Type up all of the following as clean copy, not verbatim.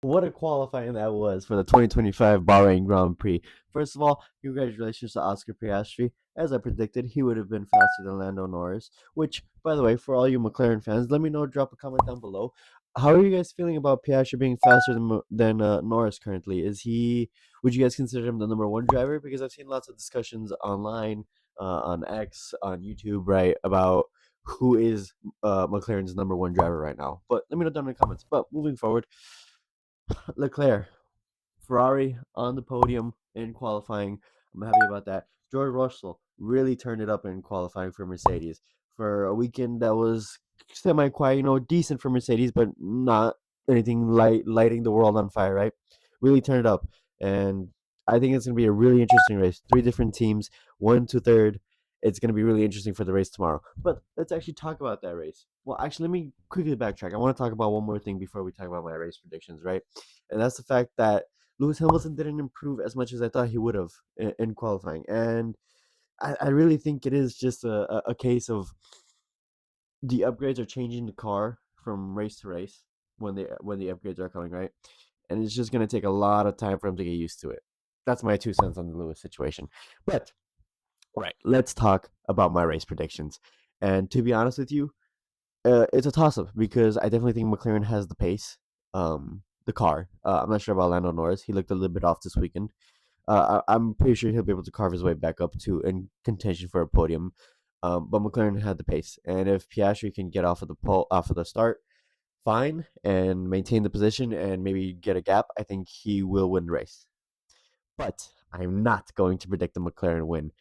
What a qualifying that was for the 2025 Bahrain Grand Prix. First of all, congratulations to Oscar Piastri. As I predicted, he would have been faster than Lando Norris. Which, by the way, for all you McLaren fans, let me know. Drop a comment down below. How are you guys feeling about Piastri being faster than Norris currently? Is he? Would you guys consider him the number one driver? Because I've seen lots of discussions online, on X, on YouTube, right, about who is McLaren's number one driver right now. But let me know down in the comments. But moving forward, Leclerc, Ferrari on the podium in qualifying. I'm happy about that. George Russell really turned it up in qualifying for Mercedes for a weekend that was semi-quiet, decent for Mercedes, but not anything lighting the world on fire, right? Really turned it up, and I think it's gonna be a really interesting race. Three different teams, one to third. It's gonna be really interesting for the race tomorrow. But let's actually talk about that race. Well, actually, let me quickly backtrack. I want to talk about one more thing before we talk about my race predictions, right? And that's the fact that Lewis Hamilton didn't improve as much as I thought he would have in qualifying, and I really think it is just a case of the upgrades are changing the car from race to race when the upgrades are coming, right, and it's just gonna take a lot of time for him to get used to it. That's my 2 cents on the Lewis situation. But right, let's talk about my race predictions. And to be honest with you, it's a toss up because I definitely think McLaren has the pace, the car. I'm not sure about Lando Norris. He looked a little bit off this weekend. I'm pretty sure he'll be able to carve his way back up to in contention for a podium. But McLaren had the pace, and if Piastri can get off of the start, fine, and maintain the position and maybe get a gap, I think he will win the race. But I'm not going to predict the McLaren win,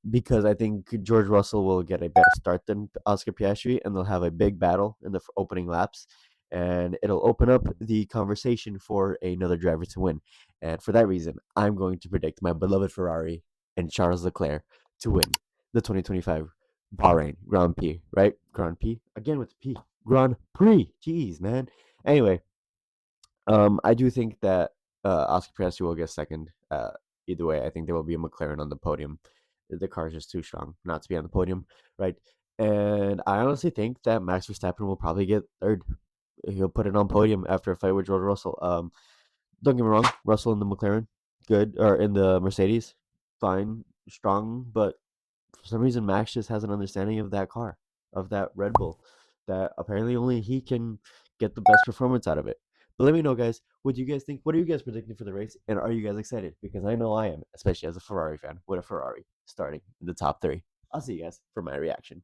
because I think George Russell will get a better start than Oscar Piastri, and they'll have a big battle in the opening laps, and it'll open up the conversation for another driver to win. And for that reason, I'm going to predict my beloved Ferrari and Charles Leclerc to win the 2025 Bahrain Grand Prix, right? Grand Prix again with P. Grand Prix. Jeez, man. Anyway, I do think that Oscar Piastri will get second. Either way, I think there will be a McLaren on the podium. The car is just too strong not to be on the podium, right? And I honestly think that Max Verstappen will probably get third. He'll put it on podium after a fight with George Russell. Don't get me wrong, Russell in the McLaren, good, or in the Mercedes, fine, strong, but for some reason Max just has an understanding of that car, of that Red Bull, that apparently only he can get the best performance out of it. But let me know, guys, what do you guys think? What are you guys predicting for the race? And are you guys excited? Because I know I am, especially as a Ferrari fan, with a Ferrari starting in the top three. I'll see you guys for my reaction.